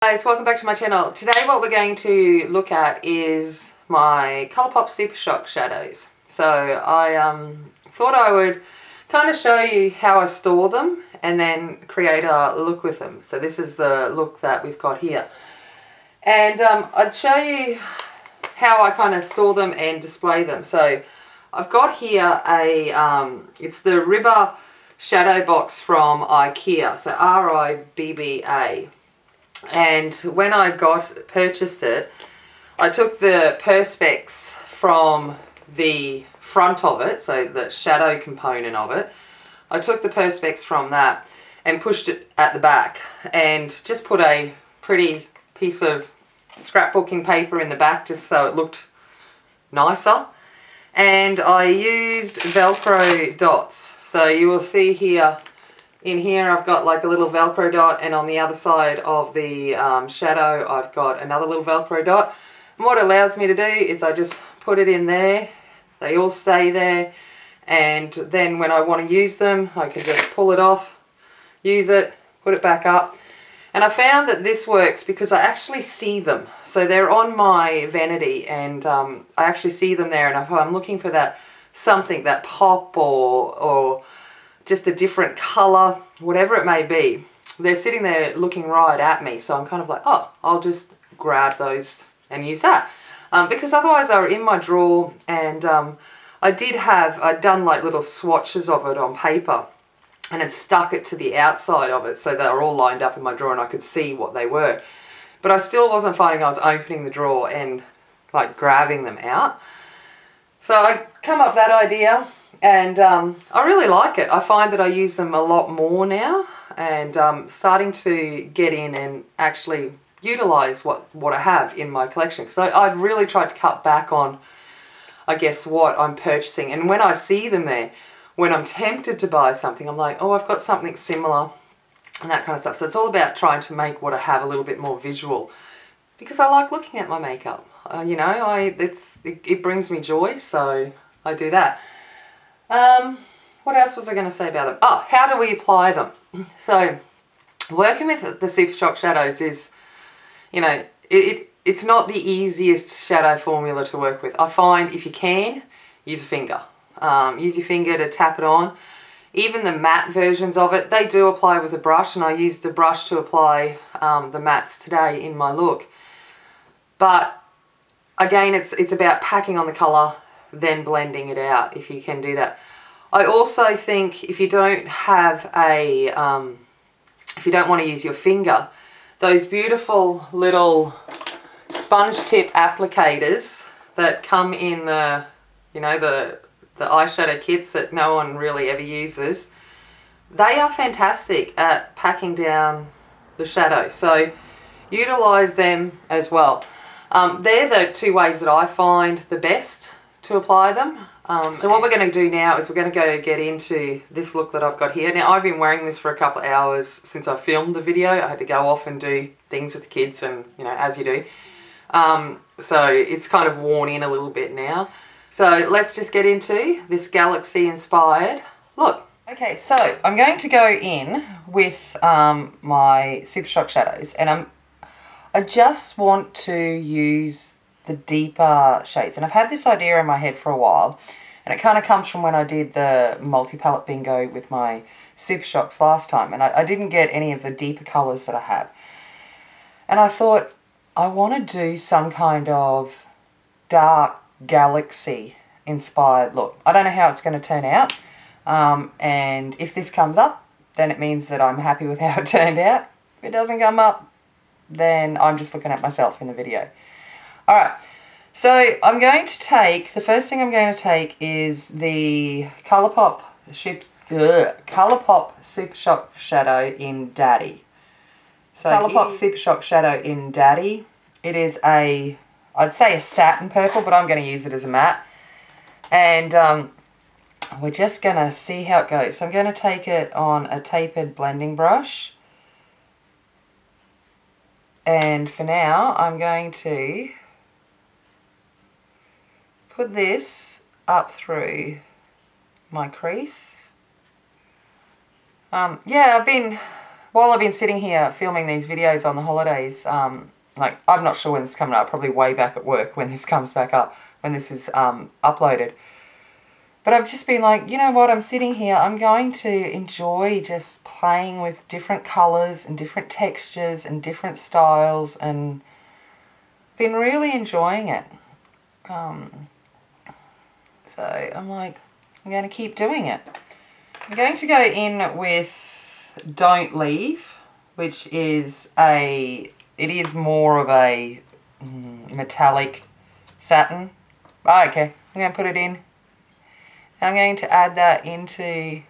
Guys, welcome back to my channel. Today what we're going to look at is my ColourPop SuperShock shadows. So I thought I would kind of show you how I store them and then create a look with them. So this is the look that we've got here. And I'd show you how I kind of store them and display them. So I've got here a, it's the Ribba shadow box from IKEA, so R-I-B-B-A. And when I purchased it, I took the perspex from the front of it, so the shadow component of it. I took the perspex from that and pushed it at the back and just put a pretty piece of scrapbooking paper in the back just so it looked nicer. And I used Velcro dots. So you will see here, in here I've got like a little Velcro dot, and on the other side of the shadow I've got another little Velcro dot. And what it allows me to do is I just put it in there, they all stay there, and then when I want to use them I can just pull it off, use it, put it back up. And I found that this works because I actually see them. So they're on my vanity and I actually see them there, and if I'm looking for that something, that pop or just a different colour, whatever it may be, they're sitting there looking right at me. So I'm kind of like, oh, I'll just grab those and use that. Because otherwise they were in my drawer, and I'd done like little swatches of it on paper and had stuck it to the outside of it so they were all lined up in my drawer and I could see what they were. But I still wasn't finding I was opening the drawer and like grabbing them out. So I come up with that idea, and I really like it. I find that I use them a lot more now, and starting to get in and actually utilise what I have in my collection. So I've really tried to cut back on, I guess, what I'm purchasing. And when I see them there, when I'm tempted to buy something, I'm like, oh, I've got something similar and that kind of stuff. So it's all about trying to make what I have a little bit more visual, because I like looking at my makeup. You know, it brings me joy, so I do that. What else was I going to say about them? Oh, how do we apply them? So working with the SuperShock shadows is, you know, it's not the easiest shadow formula to work with. I find if you can, use a finger. Use your finger to tap it on. Even the matte versions of it, they do apply with a brush, and I used a brush to apply the mattes today in my look. But again, it's about packing on the colour, then blending it out if you can do that. I also think if you don't have if you don't want to use your finger, those beautiful little sponge tip applicators that come in the, you know, the eyeshadow kits that no one really ever uses, they are fantastic at packing down the shadow. So utilise them as well. They're the two ways that I find the best to apply them. So what we're going to do now is we're going to go get into this look that I've got here. Now, I've been wearing this for a couple of hours since I filmed the video. I had to go off and do things with the kids, and, you know, as you do. So it's kind of worn in a little bit now. So let's just get into this galaxy inspired look. Okay, so I'm going to go in with my SuperShock shadows, and I just want to use the deeper shades. And I've had this idea in my head for a while, and it kind of comes from when I did the multi-palette bingo with my SuperShocks last time, and I didn't get any of the deeper colours that I have. And I thought, I want to do some kind of dark galaxy inspired look. I don't know how it's going to turn out, and if this comes up, then it means that I'm happy with how it turned out. If it doesn't come up, then I'm just looking at myself in the video. Alright, so I'm going to take, the first thing I'm going to take is the ColourPop SuperShock shadow in Daddy. So ColourPop SuperShock shadow in Daddy. It is I'd say a satin purple, but I'm going to use it as a matte. And we're just going to see how it goes. So I'm going to take it on a tapered blending brush. And for now, I'm going to put this up through my crease. Yeah, I've been while I've been sitting here filming these videos on the holidays, like, I'm not sure when this is coming up, probably way back at work when this comes back up, when this is uploaded. But I've just been like, you know what, I'm sitting here, I'm going to enjoy just playing with different colours and different textures and different styles, and been really enjoying it. So I'm like, I'm going to keep doing it. I'm going to go in with Don't Leave, which is it is more of a metallic satin. Oh, okay, I'm going to put it in. I'm going to add that into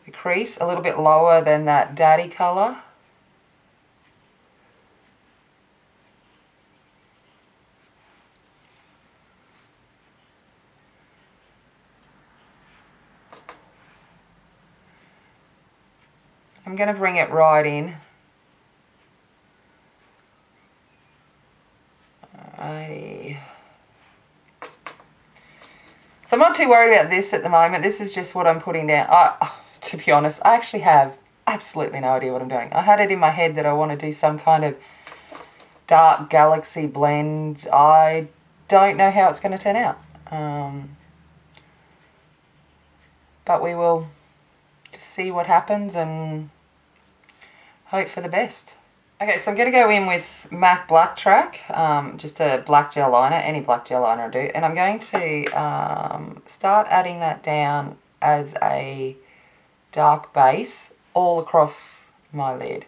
the crease, a little bit lower than that Daddy colour. I'm going to bring it right in. Alrighty. So I'm not too worried about this at the moment. This is just what I'm putting down. To be honest, I actually have absolutely no idea what I'm doing. I had it in my head that I want to do some kind of dark galaxy blend. I don't know how it's going to turn out. But we will just see what happens and hope for the best. Okay, so I'm going to go in with MAC Black Track, just a black gel liner, any black gel liner will do, and I'm going to start adding that down as a dark base all across my lid.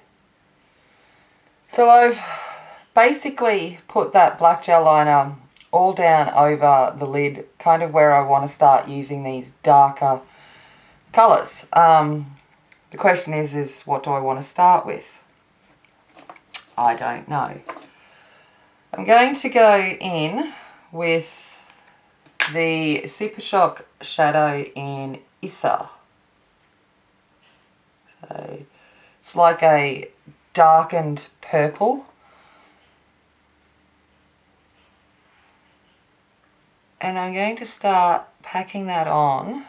So I've basically put that black gel liner all down over the lid, kind of where I want to start using these darker colours. The question is what do I want to start with? I don't know. I'm going to go in with the Super Shock shadow in Issa. So it's like a darkened purple. And I'm going to start packing that on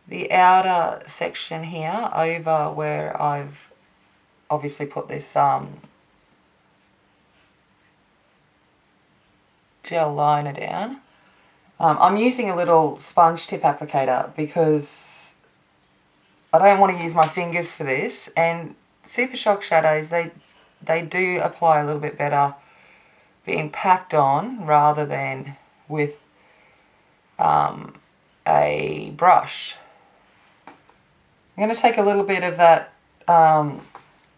the outer section here, over where I've obviously put this gel liner down. I'm using a little sponge tip applicator because I don't want to use my fingers for this, and Super Shock shadows, they do apply a little bit better being packed on rather than with a brush. I'm going to take a little bit of that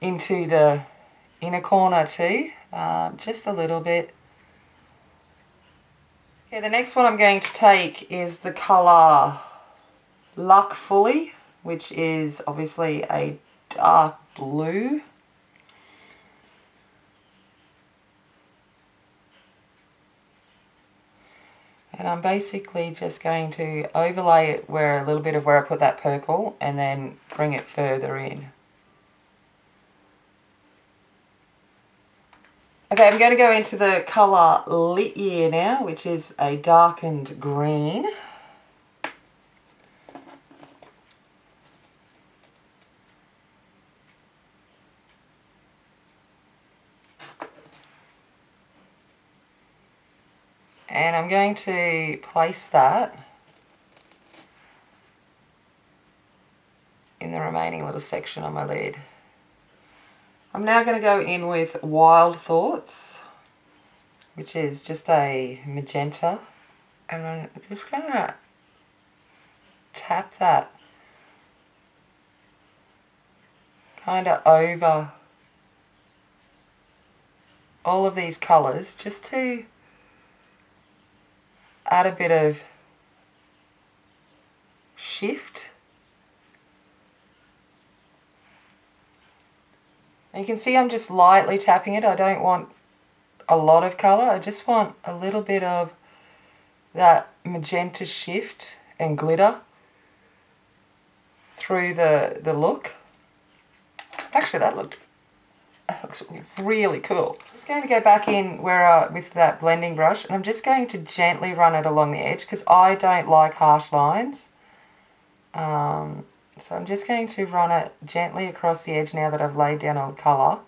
into the inner corner too, just a little bit. Okay, the next one I'm going to take is the colour Luck Fully, which is obviously a dark blue. And I'm basically just going to overlay it a little bit of where I put that purple, and then bring it further in. Okay, I'm going to go into the colour Lit Year now, which is a darkened green. And I'm going to place that in the remaining little section on my lid. I'm now going to go in with Wild Thoughts, which is just a magenta, and I'm just going to tap that kind of over all of these colours, just to add a bit of shift. And you can see I'm just lightly tapping it. I don't want a lot of colour. I just want a little bit of that magenta shift and glitter through the look. Actually, that looks really cool. I'm just going to go back in with that blending brush, and I'm just going to gently run it along the edge because I don't like harsh lines. So I'm just going to run it gently across the edge now that I've laid down all the colour,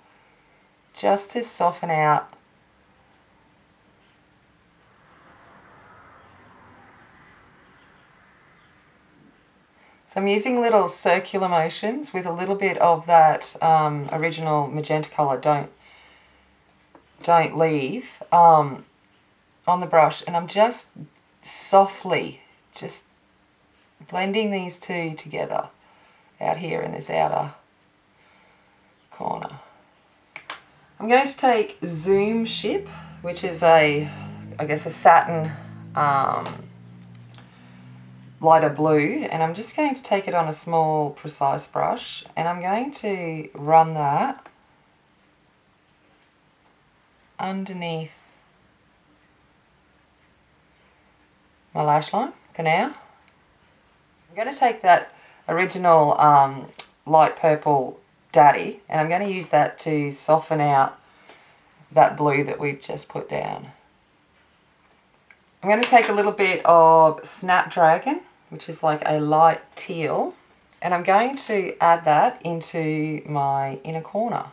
just to soften out so I'm using little circular motions with a little bit of that original magenta colour, don't leave, on the brush, and I'm just softly just blending these two together out here in this outer corner. I'm going to take Zoom Ship, which is I guess a satin lighter blue, and I'm just going to take it on a small precise brush, and I'm going to run that underneath my lash line for now. I'm going to take that original light purple daddy, and I'm going to use that to soften out that blue that we've just put down. I'm going to take a little bit of Snapdragon, which is like a light teal, and I'm going to add that into my inner corner.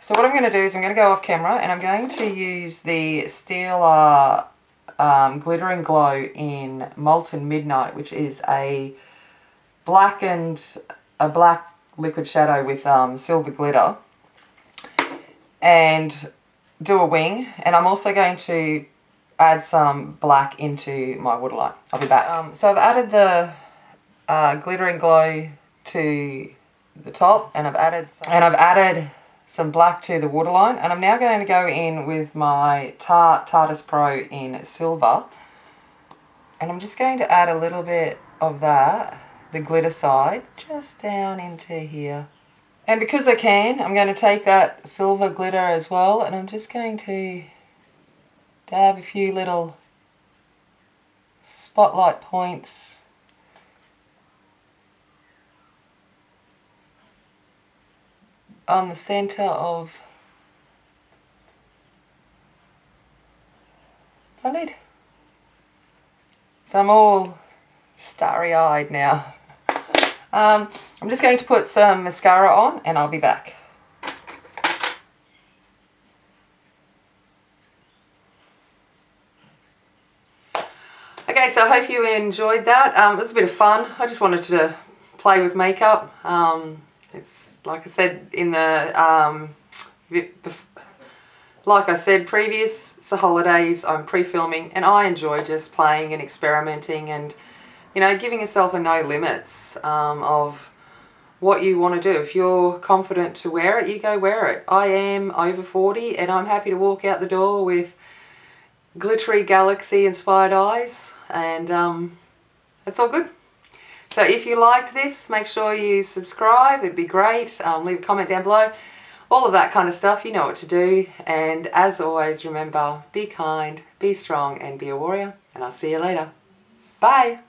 So what I'm going to do is I'm going to go off camera, and I'm going to use the Stila Glitter and Glow in Molten Midnight, which is a black liquid shadow with silver glitter, and do a wing. And I'm also going to add some black into my waterline. I'll be back. So I've added the Glitter and Glow to the top, and I've added some black to the waterline, and I'm now going to go in with my Tartus Pro in silver, and I'm just going to add a little bit of that, the glitter side, just down into here. And because I can, I'm going to take that silver glitter as well, and I'm just going to dab a few little spotlight points on the center of my lid. So I'm all starry-eyed now. I'm just going to put some mascara on, and I'll be back. Okay, so I hope you enjoyed that. It was a bit of fun. I just wanted to play with makeup. It's like I said in the like I said previous, it's the holidays, I'm pre-filming, and I enjoy just playing and experimenting and, you know, giving yourself a no limits of what you want to do. If you're confident to wear it, you go wear it. I am over 40, and I'm happy to walk out the door with glittery galaxy inspired eyes, and it's all good. So if you liked this, make sure you subscribe, it'd be great. Leave a comment down below. All of that kind of stuff, you know what to do. And as always, remember, be kind, be strong, and be a warrior. And I'll see you later. Bye.